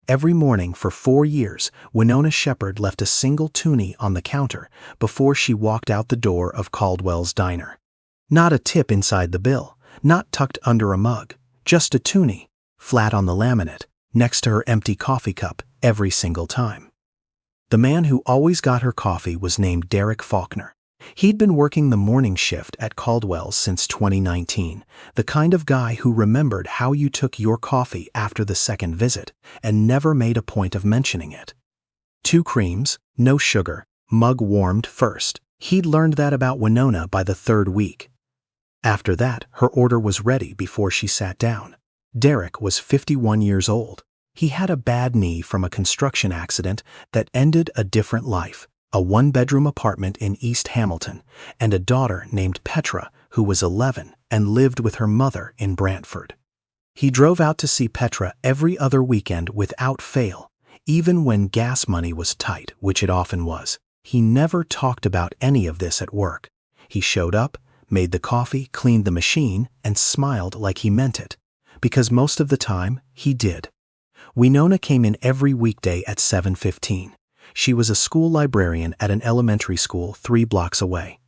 Every morning for 4 years, Winona Shepherd left a single toonie on the counter before she walked out the door of Caldwell's diner. Not a tip inside the bill, not tucked under a mug, just a toonie, flat on the laminate, next to her empty coffee cup every single time. The man who always got her coffee was named Derek Faulkner. He'd been working the morning shift at Caldwell's since 2019, the kind of guy who remembered how you took your coffee after the second visit and never made a point of mentioning it. 2 creams, no sugar, mug warmed first. He'd learned that about Winona by the 3rd week. After that, her order was ready before she sat down. Derek was 51 years old. He had a bad knee from a construction accident that ended a different life, a 1-bedroom apartment in East Hamilton, and a daughter named Petra who was 11 and lived with her mother in Brantford. He drove out to see Petra every other weekend without fail, even when gas money was tight, which it often was. He never talked about any of this at work. He showed up, made the coffee, cleaned the machine, and smiled like he meant it, because most of the time, he did. Winona came in every weekday at 7:15. She was a school librarian at an elementary school 3 blocks away.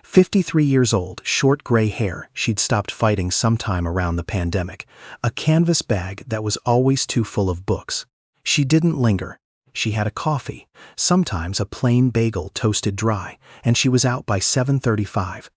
53 years old, short gray hair, she'd stopped fighting sometime around the pandemic, a canvas bag that was always too full of books. She didn't linger. She had a coffee, sometimes a plain bagel toasted dry, and she was out by 7:35.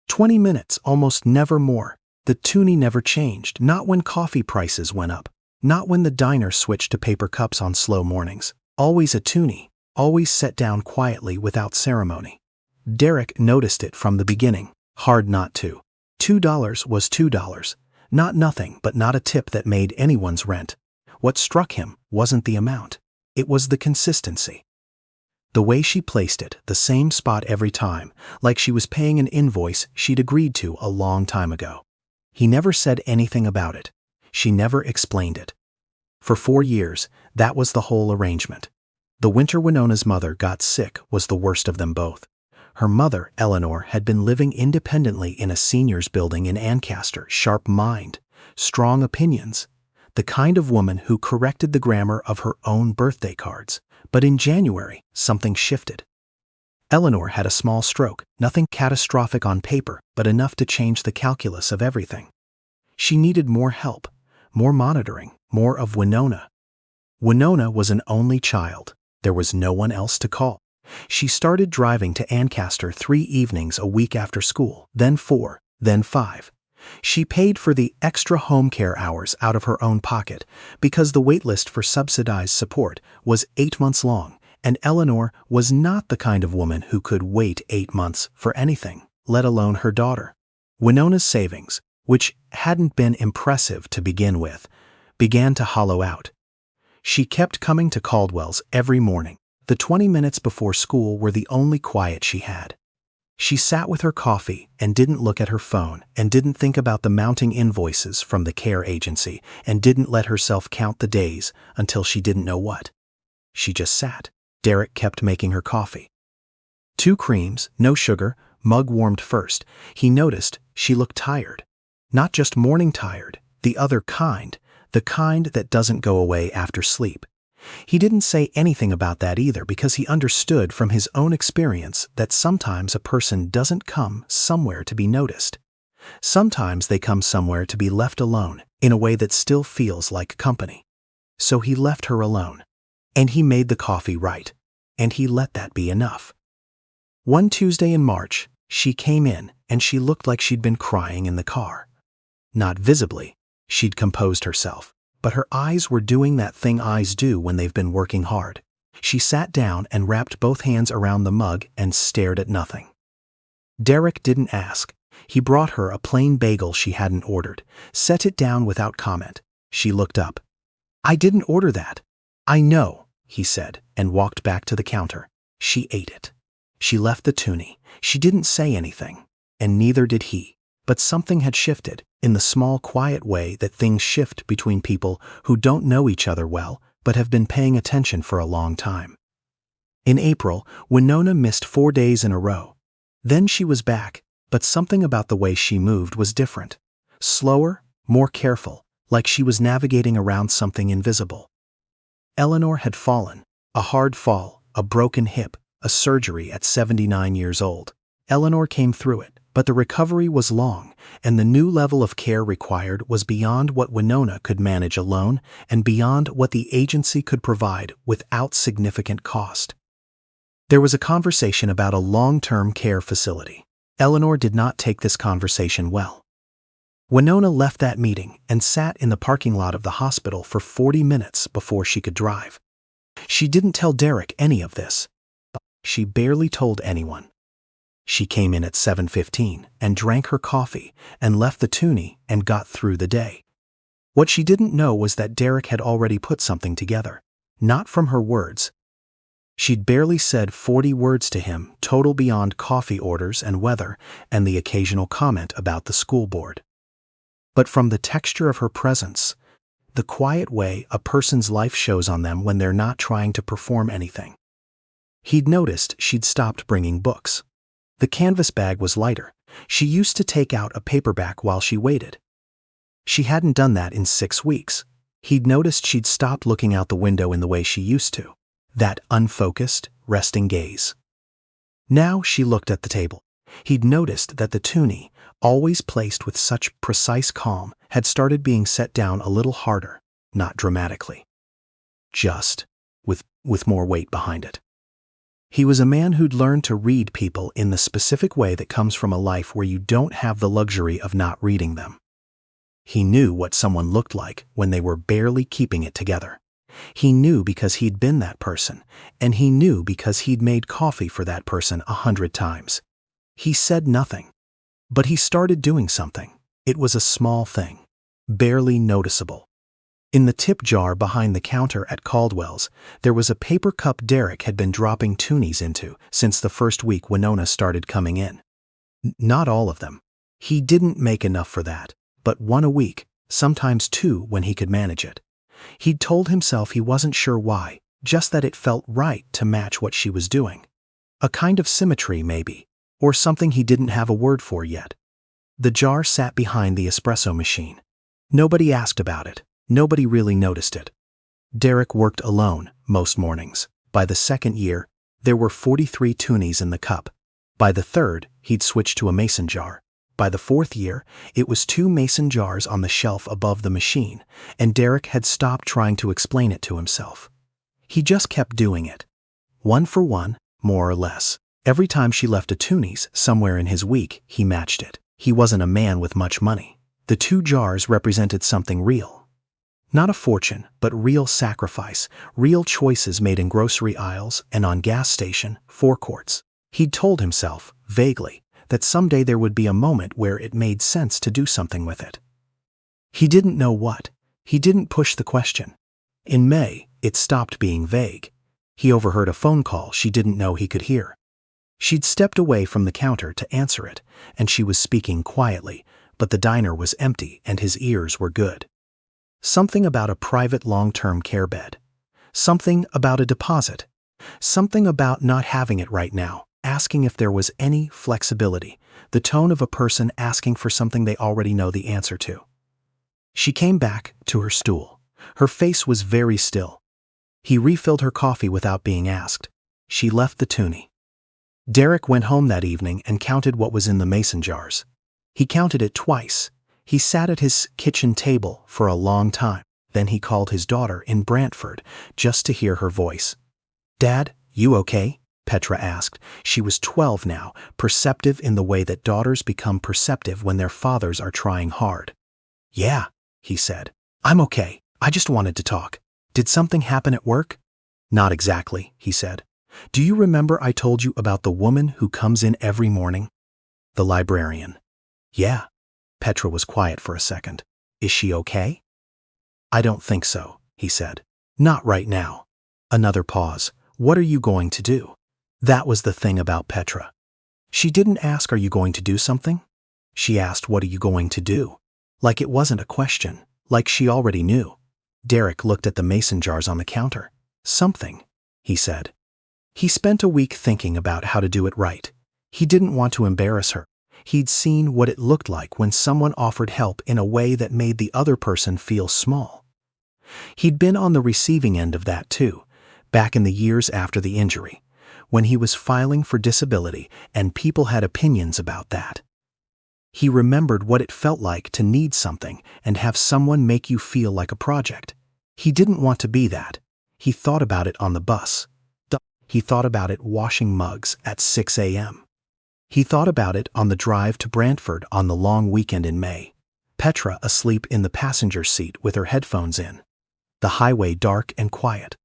20 minutes, almost never more. The toonie never changed, not when coffee prices went up, not when the diner switched to paper cups on slow mornings. Always a toonie, always set down quietly without ceremony. Derek noticed it from the beginning. Hard not to. $2 was $2. Not nothing, but not a tip that made anyone's rent. What struck him wasn't the amount. It was the consistency. The way she placed it, the same spot every time, like she was paying an invoice she'd agreed to a long time ago. He never said anything about it. She never explained it. For 4 years, that was the whole arrangement. The winter Winona's mother got sick was the worst of them both. Her mother, Eleanor, had been living independently in a seniors building in Ancaster, sharp mind, strong opinions, the kind of woman who corrected the grammar of her own birthday cards. But in January, something shifted. Eleanor had a small stroke, nothing catastrophic on paper, but enough to change the calculus of everything. She needed more help, more monitoring, more of Winona. Winona was an only child. There was no one else to call. She started driving to Ancaster 3 evenings a week after school, then 4, then 5. She paid for the extra home care hours out of her own pocket because the waitlist for subsidized support was 8 months long, and Eleanor was not the kind of woman who could wait 8 months for anything, let alone her daughter. Winona's savings, which hadn't been impressive to begin with, began to hollow out. She kept coming to Caldwell's every morning. The 20 minutes before school were the only quiet she had. She sat with her coffee and didn't look at her phone and didn't think about the mounting invoices from the care agency and didn't let herself count the days until she didn't know what. She just sat. Derek kept making her coffee. 2 creams, no sugar, mug warmed first. He noticed she looked tired. Not just morning tired, the other kind, the kind that doesn't go away after sleep. He didn't say anything about that either because he understood from his own experience that sometimes a person doesn't come somewhere to be noticed. Sometimes they come somewhere to be left alone in a way that still feels like company. So he left her alone. And he made the coffee right. And he let that be enough. One Tuesday in March, she came in and she looked like she'd been crying in the car. Not visibly. She'd composed herself. But her eyes were doing that thing eyes do when they've been working hard. She sat down and wrapped both hands around the mug and stared at nothing. Derek didn't ask. He brought her a plain bagel she hadn't ordered, set it down without comment. She looked up. "I didn't order that." "I know," he said, and walked back to the counter. She ate it. She left the toonie. She didn't say anything, and neither did he. But something had shifted, in the small, quiet way that things shift between people who don't know each other well but have been paying attention for a long time. In April, Winona missed 4 days in a row. Then she was back, but something about the way she moved was different. Slower, more careful, like she was navigating around something invisible. Eleanor had fallen. A hard fall, a broken hip, a surgery at 79 years old. Eleanor came through it, but the recovery was long, and the new level of care required was beyond what Winona could manage alone and beyond what the agency could provide without significant cost. There was a conversation about a long-term care facility. Eleanor did not take this conversation well. Winona left that meeting and sat in the parking lot of the hospital for 40 minutes before she could drive. She didn't tell Derek any of this. She barely told anyone. She came in at 7:15 and drank her coffee and left the Toonie and got through the day. What she didn't know was that Derek had already put something together, not from her words. She'd barely said 40 words to him, total beyond coffee orders and weather and the occasional comment about the school board. But from the texture of her presence, the quiet way a person's life shows on them when they're not trying to perform anything. He'd noticed she'd stopped bringing books. The canvas bag was lighter. She used to take out a paperback while she waited. She hadn't done that in 6 weeks. He'd noticed she'd stopped looking out the window in the way she used to, that unfocused, resting gaze. Now she looked at the table. He'd noticed that the Toonie, always placed with such precise calm, had started being set down a little harder, not dramatically. Just with more weight behind it. He was a man who'd learned to read people in the specific way that comes from a life where you don't have the luxury of not reading them. He knew what someone looked like when they were barely keeping it together. He knew because he'd been that person, and he knew because he'd made coffee for that person 100 times. He said nothing, but he started doing something. It was a small thing, barely noticeable. In the tip jar behind the counter at Caldwell's, there was a paper cup Derek had been dropping Toonies into since the first week Winona started coming in. Not all of them. He didn't make enough for that, but 1 a week, sometimes 2 when he could manage it. He'd told himself he wasn't sure why, just that it felt right to match what she was doing. A kind of symmetry, maybe, or something he didn't have a word for yet. The jar sat behind the espresso machine. Nobody asked about it. Nobody really noticed it. Derek worked alone most mornings. By the 2nd year, there were 43 Toonies in the cup. By the 3rd, he'd switched to a mason jar. By the 4th year, it was 2 mason jars on the shelf above the machine, and Derek had stopped trying to explain it to himself. He just kept doing it. 1 for 1, more or less. Every time she left a Toonie's somewhere in his week, he matched it. He wasn't a man with much money. The 2 jars represented something real. Not a fortune, but real sacrifice, real choices made in grocery aisles and on gas station forecourts. He'd told himself, vaguely, that someday there would be a moment where it made sense to do something with it. He didn't know what. He didn't push the question. In May, it stopped being vague. He overheard a phone call she didn't know he could hear. She'd stepped away from the counter to answer it, and she was speaking quietly, but the diner was empty and his ears were good. Something about a private long-term care bed. Something about a deposit. Something about not having it right now, asking if there was any flexibility, the tone of a person asking for something they already know the answer to. She came back to her stool. Her face was very still. He refilled her coffee without being asked. She left the Toonie. Derek went home that evening and counted what was in the mason jars. He counted it twice. He sat at his kitchen table for a long time. Then he called his daughter in Brantford just to hear her voice. "Dad, you okay?" Petra asked. She was 12 now, perceptive in the way that daughters become perceptive when their fathers are trying hard. "Yeah," he said. "I'm okay. I just wanted to talk. Did something happen at work?" "Not exactly," he said. "Do you remember I told you about the woman who comes in every morning?" "The librarian." "Yeah." Petra was quiet for a second. "Is she okay?" "I don't think so," he said. "Not right now." Another pause. "What are you going to do?" That was the thing about Petra. She didn't ask, "Are you going to do something?" She asked, "What are you going to do?" Like it wasn't a question, like she already knew. Derek looked at the mason jars on the counter. "Something," he said. He spent a week thinking about how to do it right. He didn't want to embarrass her. He'd seen what it looked like when someone offered help in a way that made the other person feel small. He'd been on the receiving end of that too, back in the years after the injury, when he was filing for disability and people had opinions about that. He remembered what it felt like to need something and have someone make you feel like a project. He didn't want to be that. He thought about it on the bus. He thought about it washing mugs at 6 a.m. He thought about it on the drive to Brantford on the long weekend in May. Petra asleep in the passenger seat with her headphones in. The highway dark and quiet.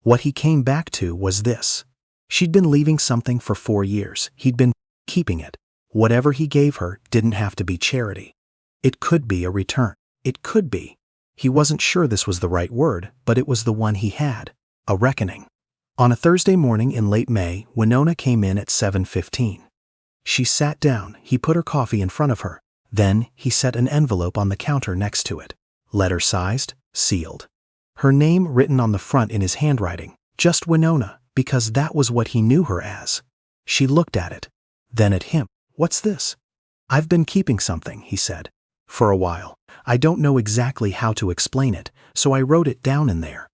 What he came back to was this. She'd been leaving something for 4 years. He'd been keeping it. Whatever he gave her didn't have to be charity. It could be a return. It could be. He wasn't sure this was the right word, but it was the one he had. A reckoning. On a Thursday morning in late May, Winona came in at 7:15. She sat down. He put her coffee in front of her. Then he set an envelope on the counter next to it. Letter-sized, sealed. Her name written on the front in his handwriting. Just Winona, because that was what he knew her as. She looked at it. Then at him. "What's this?" "I've been keeping something," he said. "For a while. I don't know exactly how to explain it, so I wrote it down in there."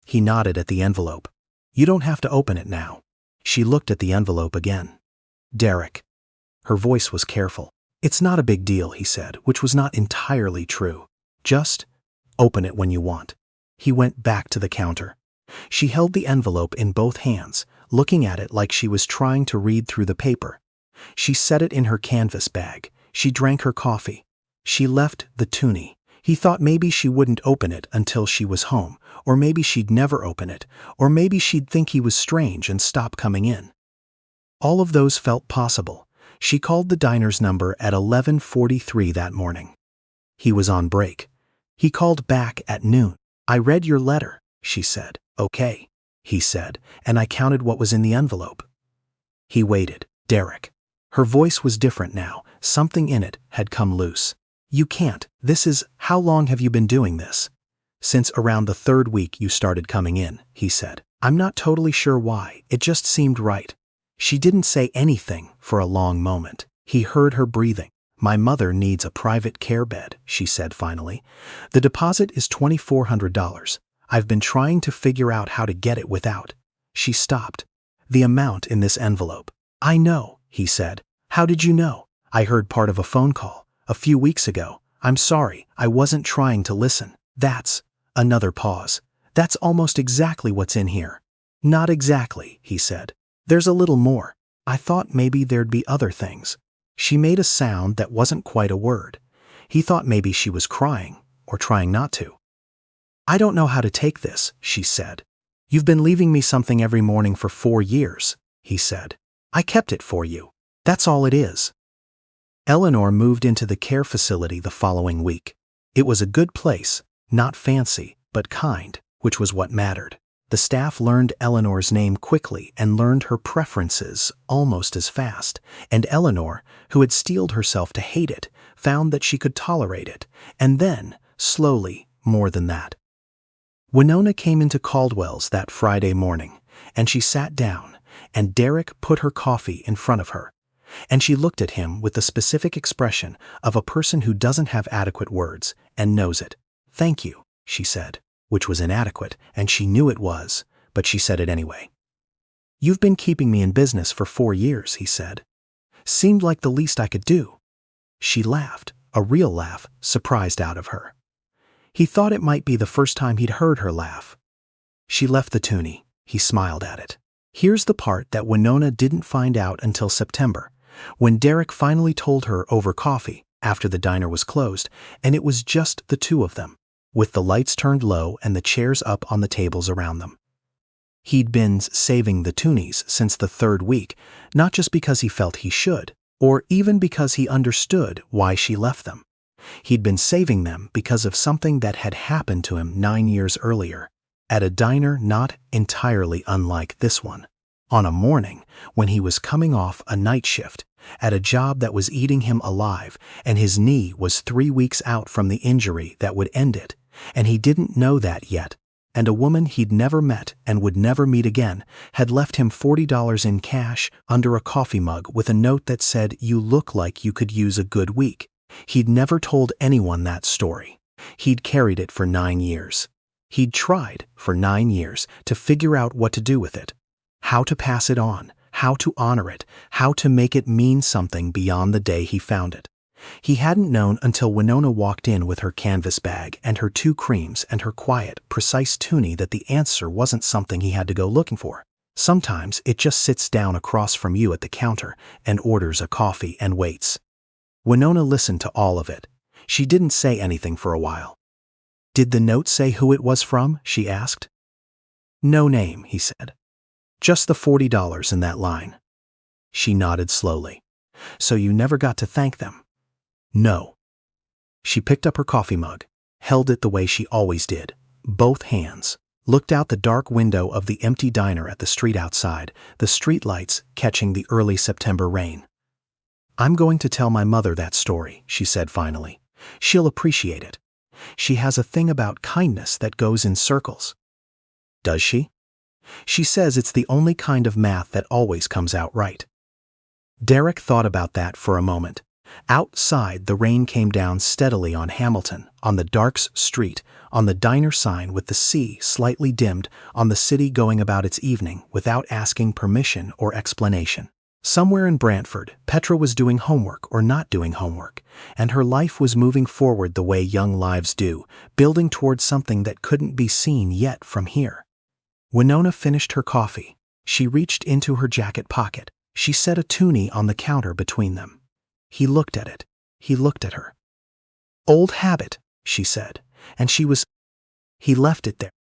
He nodded at the envelope. "You don't have to open it now." She looked at the envelope again. "Derek." Her voice was careful. "It's not a big deal," he said, which was not entirely true. "Just open it when you want." He went back to the counter. She held the envelope in both hands, looking at it like she was trying to read through the paper. She set it in her canvas bag. She drank her coffee. She left the Toonie. He thought maybe she wouldn't open it until she was home, or maybe she'd never open it, or maybe she'd think he was strange and stop coming in. All of those felt possible. She called the diner's number at 11:43 that morning. He was on break. He called back at noon. "I read your letter," she said. "Okay," he said, "and I counted what was in the envelope." He waited. "Derek." Her voice was different now. Something in it had come loose. "You can't. This is, how long have you been doing this?" "Since around the 3rd week you started coming in," he said. "I'm not totally sure why. It just seemed right." She didn't say anything for a long moment. He heard her breathing. "My mother needs a private care bed," she said finally. "The deposit is $2,400. I've been trying to figure out how to get it without." She stopped. "The amount in this envelope." "I know," he said. "How did you know?" "I heard part of a phone call a few weeks ago. I'm sorry, I wasn't trying to listen." "That's..." Another pause. "That's almost exactly what's in here." "Not exactly," he said. "There's a little more. I thought maybe there'd be other things." She made a sound that wasn't quite a word. He thought maybe she was crying, or trying not to. "I don't know how to take this," she said. "You've been leaving me something every morning for 4 years, he said. "I kept it for you. That's all it is." Eleanor moved into the care facility the following week. It was a good place, not fancy, but kind, which was what mattered. The staff learned Eleanor's name quickly and learned her preferences almost as fast, and Eleanor, who had steeled herself to hate it, found that she could tolerate it, and then, slowly, more than that. Winona came into Caldwell's that Friday morning, and she sat down, and Derek put her coffee in front of her, and she looked at him with the specific expression of a person who doesn't have adequate words and knows it. "Thank you," she said, which was inadequate, and she knew it was, but she said it anyway. "You've been keeping me in business for 4 years, he said. "Seemed like the least I could do." She laughed, a real laugh, surprised out of her. He thought it might be the first time he'd heard her laugh. She left the Toonie. He smiled at it. Here's the part that Winona didn't find out until September, when Derek finally told her over coffee, after the diner was closed, and it was just the two of them, with the lights turned low and the chairs up on the tables around them. He'd been saving the Toonies since the 3rd week, not just because he felt he should, or even because he understood why she left them. He'd been saving them because of something that had happened to him 9 years earlier, at a diner not entirely unlike this one, on a morning when he was coming off a night shift, at a job that was eating him alive, and his knee was 3 weeks out from the injury that would end it, and he didn't know that yet, and a woman he'd never met and would never meet again had left him $40 in cash under a coffee mug with a note that said, "You look like you could use a good week." He'd never told anyone that story. He'd carried it for 9 years. He'd tried, for 9 years, to figure out what to do with it. How to pass it on, how to honor it, how to make it mean something beyond the day he found it. He hadn't known until Winona walked in with her canvas bag and her 2 creams and her quiet, precise Toonie that the answer wasn't something he had to go looking for. Sometimes it just sits down across from you at the counter and orders a coffee and waits. Winona listened to all of it. She didn't say anything for a while. "Did the note say who it was from?" she asked. "No name," he said. "Just the $40 in that line." She nodded slowly. "So you never got to thank them?" "No." She picked up her coffee mug, held it the way she always did, both hands, looked out the dark window of the empty diner at the street outside, the street lights catching the early September rain. "I'm going to tell my mother that story," she said finally. "She'll appreciate it. She has a thing about kindness that goes in circles." "Does she?" "She says it's the only kind of math that always comes out right." Derek thought about that for a moment. Outside, the rain came down steadily on Hamilton, on the dark street, on the diner sign with the sea slightly dimmed, on the city going about its evening without asking permission or explanation. Somewhere in Brantford, Petra was doing homework or not doing homework, and her life was moving forward the way young lives do, building towards something that couldn't be seen yet from here. Winona finished her coffee. She reached into her jacket pocket. She set a Toonie on the counter between them. He looked at it. He looked at her. "Old habit," she said, and she was. He left it there.